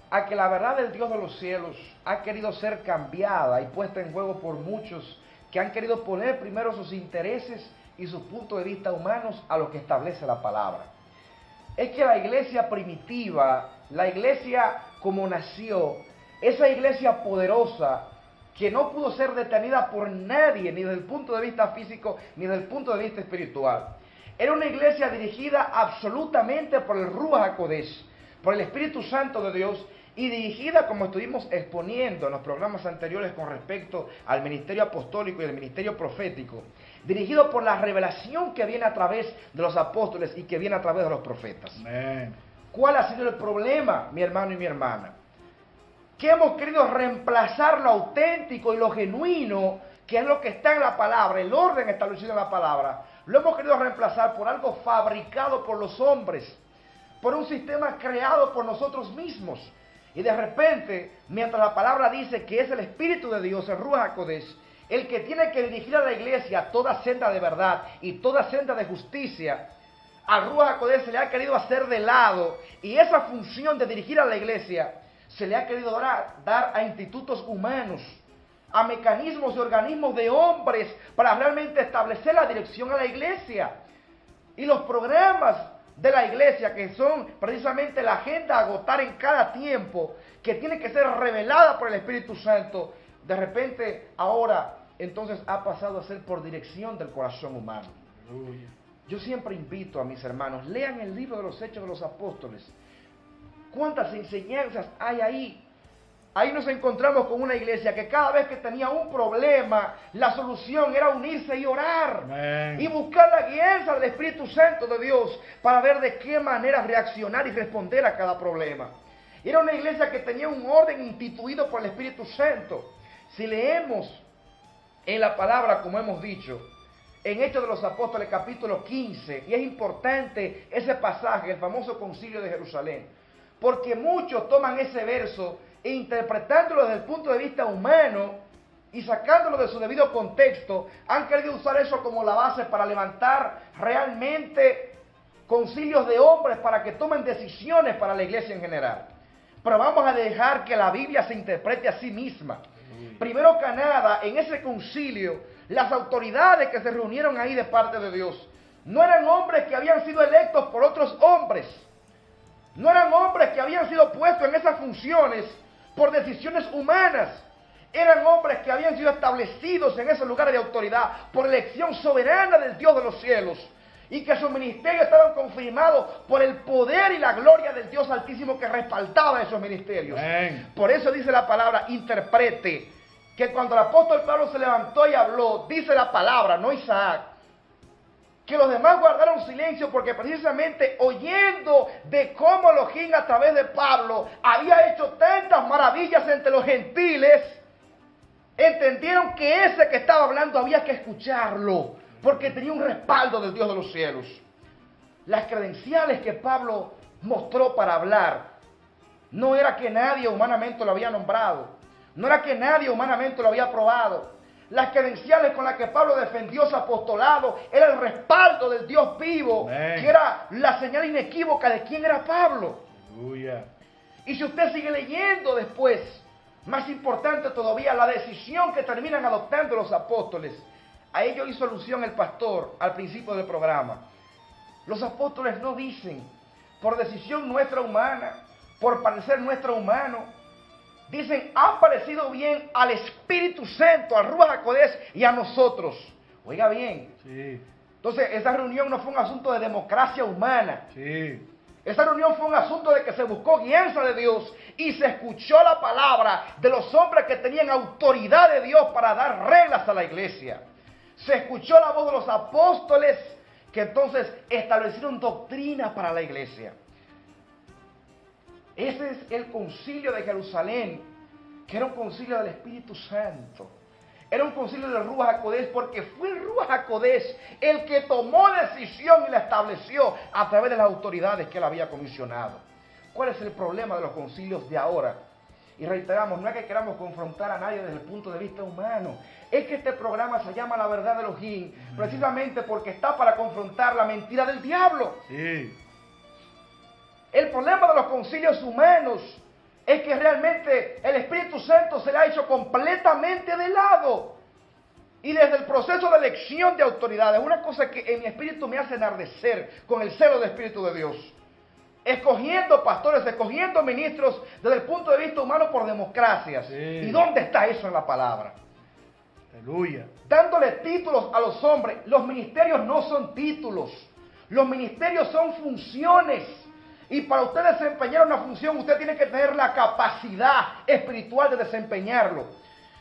A que la verdad del Dios de los cielos ha querido ser cambiada y puesta en juego por muchos que han querido poner primero sus intereses y sus puntos de vista humanos a lo que establece la palabra. Es que la iglesia primitiva, la iglesia como nació, esa iglesia poderosa que no pudo ser detenida por nadie, ni desde el punto de vista físico, ni desde el punto de vista espiritual. Era una iglesia dirigida absolutamente por el Ruach HaKodesh, por el Espíritu Santo de Dios, y dirigida, como estuvimos exponiendo en los programas anteriores con respecto al ministerio apostólico y el ministerio profético, dirigido por la revelación que viene a través de los apóstoles y que viene a través de los profetas. Amén. ¿Cuál ha sido el problema, mi hermano y mi hermana? Que hemos querido reemplazar lo auténtico y lo genuino, que es lo que está en la palabra, el orden establecido en la palabra, lo hemos querido reemplazar por algo fabricado por los hombres, por un sistema creado por nosotros mismos. Y de repente, mientras la palabra dice que es el Espíritu de Dios, el Ruach HaKodesh, el que tiene que dirigir a la iglesia toda senda de verdad y toda senda de justicia, al Ruach HaKodesh se le ha querido hacer de lado, y esa función de dirigir a la iglesia se le ha querido dar a institutos humanos, a mecanismos y organismos de hombres para realmente establecer la dirección a la iglesia. Y los programas de la iglesia, que son precisamente la agenda a agotar en cada tiempo, que tiene que ser revelada por el Espíritu Santo, de repente ahora entonces ha pasado a ser por dirección del corazón humano. Aleluya. Yo siempre invito a mis hermanos, lean el libro de los Hechos de los Apóstoles. ¿Cuántas enseñanzas hay ahí? Ahí nos encontramos con una iglesia que cada vez que tenía un problema, la solución era unirse y orar. Amén. Y buscar la guianza del Espíritu Santo de Dios para ver de qué manera reaccionar y responder a cada problema. Era una iglesia que tenía un orden instituido por el Espíritu Santo. Si leemos en la palabra, como hemos dicho, en Hechos de los Apóstoles capítulo 15, y es importante ese pasaje, el famoso concilio de Jerusalén, porque muchos toman ese verso e interpretándolo desde el punto de vista humano y sacándolo de su debido contexto, han querido usar eso como la base para levantar realmente concilios de hombres para que tomen decisiones para la iglesia en general. Pero vamos a dejar que la Biblia se interprete a sí misma. Primero que nada, en ese concilio, las autoridades que se reunieron ahí de parte de Dios no eran hombres que habían sido electos por otros hombres. No eran hombres que habían sido puestos en esas funciones por decisiones humanas. Eran hombres que habían sido establecidos en esos lugares de autoridad por elección soberana del Dios de los cielos. Y que sus ministerios estaban confirmados por el poder y la gloria del Dios Altísimo que respaldaba esos ministerios. Amén. Por eso dice la palabra, interprete, que cuando el apóstol Pablo se levantó y habló, dice la palabra, no Isaac, que los demás guardaron silencio porque precisamente oyendo de cómo Elohim a través de Pablo había hecho tantas maravillas entre los gentiles, entendieron que ese que estaba hablando había que escucharlo, porque tenía un respaldo del Dios de los cielos. Las credenciales que Pablo mostró para hablar, no era que nadie humanamente lo había nombrado, no era que nadie humanamente lo había aprobado. Las credenciales con las que Pablo defendió su apostolado era el respaldo del Dios vivo, Amén. que era la señal inequívoca de quién era Pablo. Aleluya. Y si usted sigue leyendo después, más importante todavía, la decisión que terminan adoptando los apóstoles. A ello hizo alusión el pastor al principio del programa. Los apóstoles no dicen, por decisión nuestra humana, por parecer nuestro humano, dicen, ha parecido bien al Espíritu Santo, al Ruach HaKodesh y a nosotros. Oiga bien. Sí. Entonces, esa reunión no fue un asunto de democracia humana. Sí. Esa reunión fue un asunto de que se buscó guianza de Dios y se escuchó la palabra de los hombres que tenían autoridad de Dios para dar reglas a la iglesia. Se escuchó la voz de los apóstoles que entonces establecieron doctrina para la iglesia. Ese es el concilio de Jerusalén, que era un concilio del Espíritu Santo. Era un concilio del Ruach HaKodesh porque fue el Ruach HaKodesh el que tomó decisión y la estableció a través de las autoridades que él había comisionado. ¿Cuál es el problema de los concilios de ahora? Y reiteramos, no es que queramos confrontar a nadie desde el punto de vista humano. Es que este programa se llama La Verdad de Elohim, precisamente porque está para confrontar la mentira del diablo. Sí. El problema de los concilios humanos es que realmente el Espíritu Santo se le ha hecho completamente de lado. Y desde el proceso de elección de autoridades, una cosa que en mi espíritu me hace enardecer con el celo del Espíritu de Dios. Escogiendo pastores, escogiendo ministros desde el punto de vista humano por democracias. Sí. ¿Y dónde está eso en la palabra? Aleluya. Dándole títulos a los hombres. Los ministerios no son títulos. Los ministerios son funciones. Y para usted desempeñar una función, usted tiene que tener la capacidad espiritual de desempeñarlo.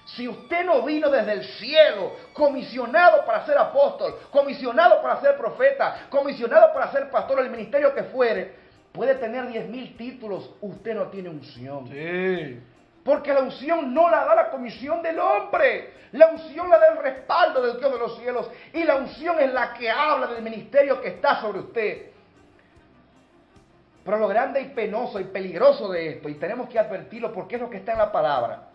Si usted no vino desde el cielo, comisionado para ser apóstol, comisionado para ser profeta, comisionado para ser pastor, el ministerio que fuere, puede tener 10,000 títulos, usted no tiene unción. Sí. Porque la unción no la da la comisión del hombre. La unción la da el respaldo del Dios de los cielos. Y la unción es la que habla del ministerio que está sobre usted. Pero lo grande y penoso y peligroso de esto, y tenemos que advertirlo porque es lo que está en la palabra,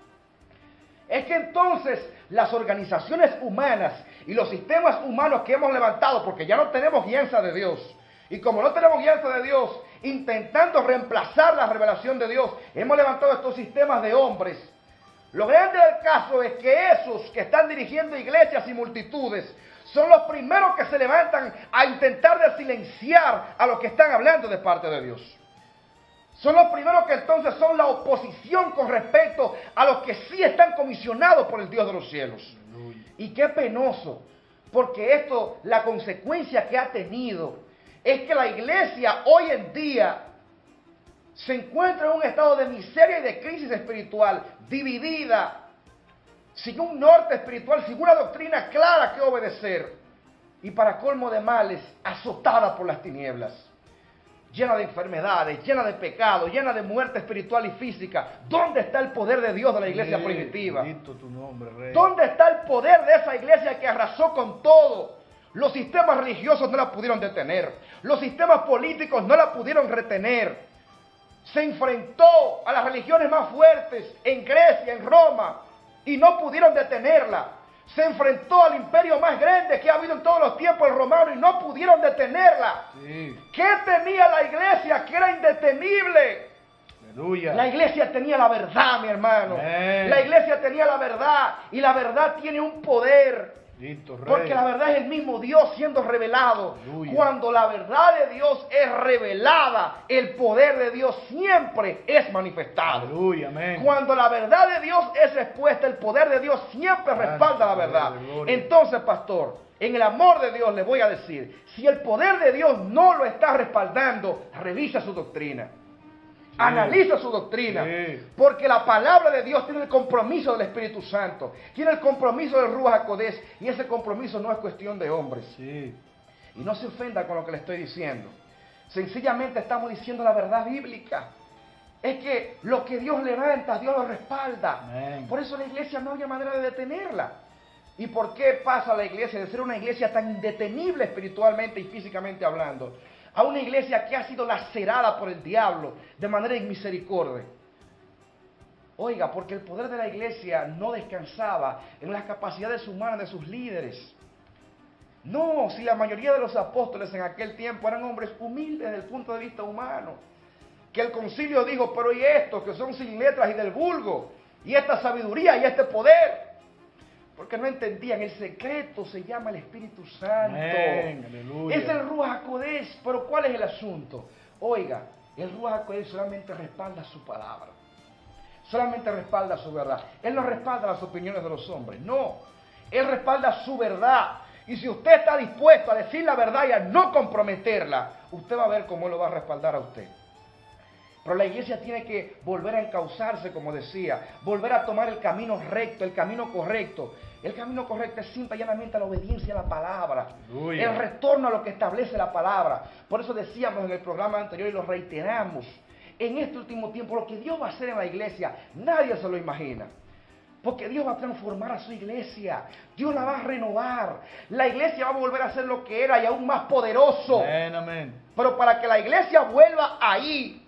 es que entonces las organizaciones humanas y los sistemas humanos que hemos levantado, porque ya no tenemos guianza de Dios, y como no tenemos guianza de Dios, intentando reemplazar la revelación de Dios, hemos levantado estos sistemas de hombres. Lo grande del caso es que esos que están dirigiendo iglesias y multitudes son los primeros que se levantan a intentar de silenciar a los que están hablando de parte de Dios. Son los primeros que entonces son la oposición con respecto a los que sí están comisionados por el Dios de los cielos. Aleluya. Y qué penoso, porque esto, la consecuencia que ha tenido es que la iglesia hoy en día se encuentra en un estado de miseria y de crisis espiritual, dividida, sin un norte espiritual, sin una doctrina clara que obedecer, y para colmo de males, azotada por las tinieblas, llena de enfermedades, llena de pecados, llena de muerte espiritual y física. ¿Dónde está el poder de Dios de la iglesia primitiva? Bendito tu nombre, Rey. ¿Dónde está el poder de esa iglesia que arrasó con todo? Los sistemas religiosos no la pudieron detener, los sistemas políticos no la pudieron retener. Se enfrentó a las religiones más fuertes en Grecia, en Roma, y no pudieron detenerla. Se enfrentó al imperio más grande que ha habido en todos los tiempos, el romano, y no pudieron detenerla. Sí. ¿Qué tenía la iglesia que era indetenible? Aleluya. La iglesia tenía la verdad, mi hermano. Amén. La iglesia tenía la verdad, y la verdad tiene un poder. Bendito Rey. Porque la verdad es el mismo Dios siendo revelado. Aleluya. Cuando la verdad de Dios es revelada, el poder de Dios siempre es manifestado. Aleluya, amén. Cuando la verdad de Dios es expuesta, el poder de Dios siempre respalda la verdad. Gloria. Entonces, pastor, en el amor de Dios le voy a decir, si el poder de Dios no lo está respaldando, revisa su doctrina. Analiza su doctrina, Sí. porque la palabra de Dios tiene el compromiso del Espíritu Santo, tiene el compromiso del Ruach HaKodesh, y ese compromiso no es cuestión de hombres. Sí. Y no se ofenda con lo que le estoy diciendo. Sencillamente estamos diciendo la verdad bíblica. Es que lo que Dios levanta, Dios lo respalda. Amén. Por eso la iglesia no había manera de detenerla. ¿Y por qué pasa la iglesia de ser una iglesia tan indetenible espiritualmente y físicamente hablando a una iglesia que ha sido lacerada por el diablo de manera inmisericordia? Oiga, porque el poder de la iglesia no descansaba en las capacidades humanas de sus líderes. No, si la mayoría de los apóstoles en aquel tiempo eran hombres humildes desde el punto de vista humano. que el concilio dijo, pero ¿y estos que son sin letras y del vulgo? Y esta sabiduría y este poder. Porque no entendían, el secreto se llama el Espíritu Santo. Amén, aleluya. Es el Ruach HaKodesh, pero ¿cuál es el asunto? Oiga, el Ruach HaKodesh solamente respalda su palabra. Solamente respalda su verdad. Él no respalda las opiniones de los hombres, no. Él respalda su verdad. Y si usted está dispuesto a decir la verdad y a no comprometerla, usted va a ver cómo Él lo va a respaldar a usted. Pero la iglesia tiene que volver a encauzarse, como decía, volver a tomar el camino recto, el camino correcto. El camino correcto es simple y llanamente la obediencia a la palabra. Aleluya. El retorno a lo que establece la palabra. Por eso decíamos en el programa anterior y lo reiteramos. En este último tiempo lo que Dios va a hacer en la iglesia, nadie se lo imagina. Porque Dios va a transformar a su iglesia. Dios la va a renovar. La iglesia va a volver a ser lo que era y aún más poderoso. Amén, amén. Pero para que la iglesia vuelva ahí,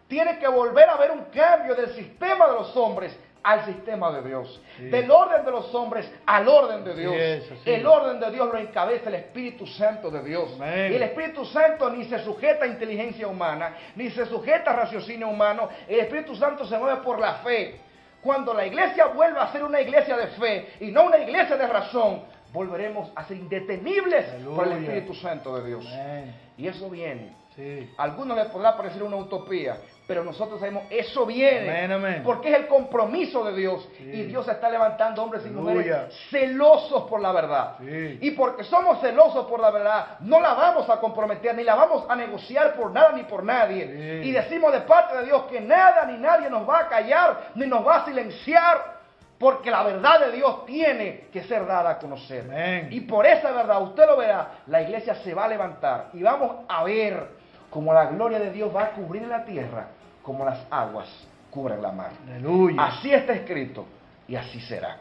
tiene que volver a haber un cambio del sistema de los hombres al sistema de Dios. Sí. Del orden de los hombres al orden de Dios. Sí. El orden de Dios lo encabeza el Espíritu Santo de Dios. Amén. Y el Espíritu Santo ni se sujeta a inteligencia humana, ni se sujeta a raciocinio humano. El Espíritu Santo se mueve por la fe. Cuando la iglesia vuelva a ser una iglesia de fe y no una iglesia de razón, volveremos a ser indetenibles por el Espíritu Santo de Dios. Amén. Y eso viene. Sí. A algunos les podrá parecer una utopía, pero nosotros sabemos eso viene. Amén, amén. Porque es el compromiso de Dios. Sí. Y Dios está levantando hombres y mujeres celosos por la verdad. Sí. Y porque somos celosos por la verdad, no la vamos a comprometer, ni la vamos a negociar por nada ni por nadie. Sí. Y decimos de parte de Dios que nada ni nadie nos va a callar, ni nos va a silenciar. Porque la verdad de Dios tiene que ser dada a conocer. Amén. Y por esa verdad, usted lo verá, la iglesia se va a levantar. Y vamos a ver cómo la gloria de Dios va a cubrir la tierra, como las aguas cubren la mar. Aleluya. Así está escrito y así será.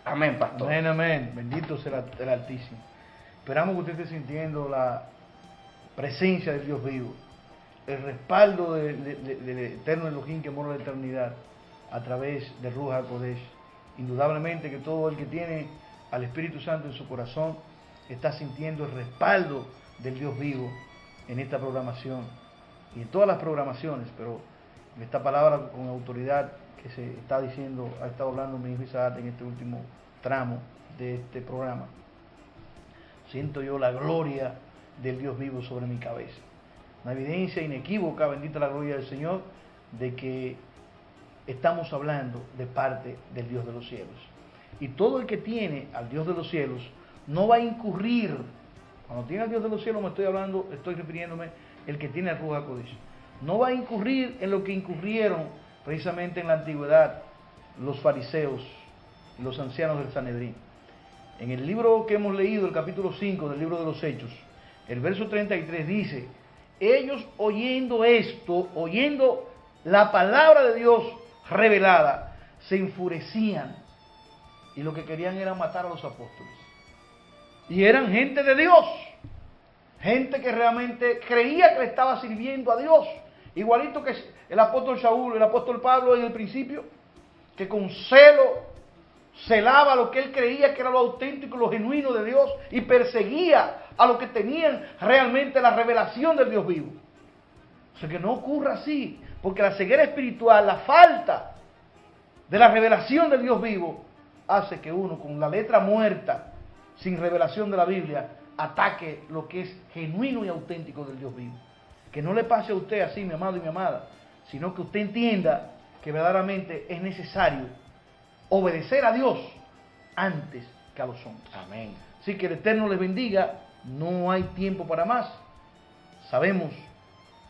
Amén, pastor. Amén, amén. Bendito sea el Altísimo. Esperamos que usted esté sintiendo la presencia del Dios vivo, el respaldo del eterno Elohim que mora en la eternidad a través del Ruach HaKodesh. Indudablemente que todo el que tiene al Espíritu Santo en su corazón está sintiendo el respaldo del Dios vivo en esta programación y en todas las programaciones, pero en esta palabra con autoridad que se está diciendo, ha estado hablando mi hijo Isaac en este último tramo de este programa. Siento yo la gloria del Dios vivo sobre mi cabeza. Una evidencia inequívoca, bendita la gloria del Señor, de que estamos hablando de parte del Dios de los cielos. Y todo el que tiene al Dios de los cielos no va a incurrir. Cuando tiene al Dios de los cielos estoy refiriéndome el que tiene al Ruach HaKodesh. No va a incurrir en lo que incurrieron precisamente en la antigüedad los fariseos, los ancianos del Sanedrín. En el libro que hemos leído, el capítulo 5 del libro de los Hechos, el verso 33 dice: ellos oyendo esto, oyendo la palabra de Dios revelada, se enfurecían y lo que querían era matar a los apóstoles. Y eran gente de Dios, gente que realmente creía que le estaba sirviendo a Dios, igualito que el apóstol Saúl, el apóstol Pablo en el principio, que con celo celaba lo que él creía que era lo auténtico y lo genuino de Dios y perseguía a los que tenían realmente la revelación del Dios vivo. O sea, que no ocurra así, porque la ceguera espiritual, la falta de la revelación del Dios vivo, hace que uno con la letra muerta, sin revelación de la Biblia, ataque lo que es genuino y auténtico del Dios vivo. Que no le pase a usted así, mi amado y mi amada, sino que usted entienda que verdaderamente es necesario obedecer a Dios antes que a los hombres. Amén. Así que el Eterno les bendiga, no hay tiempo para más. Sabemos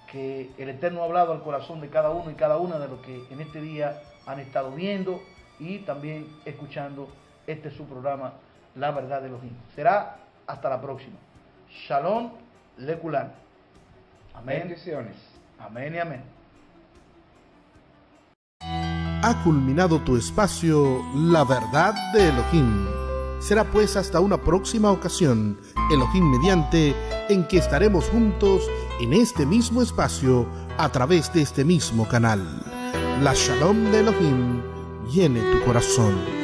que el Eterno ha hablado al corazón de cada uno y cada una de los que en este día han estado viendo y también escuchando este su programa, La Verdad de Elohim. Será hasta la próxima. Shalom Lekulan. Amén. Bendiciones. Amén y amén. Ha culminado tu espacio La Verdad de Elohim. Será pues hasta una próxima ocasión, Elohim mediante, en que estaremos juntos en este mismo espacio a través de este mismo canal. La Shalom de Elohim llene tu corazón.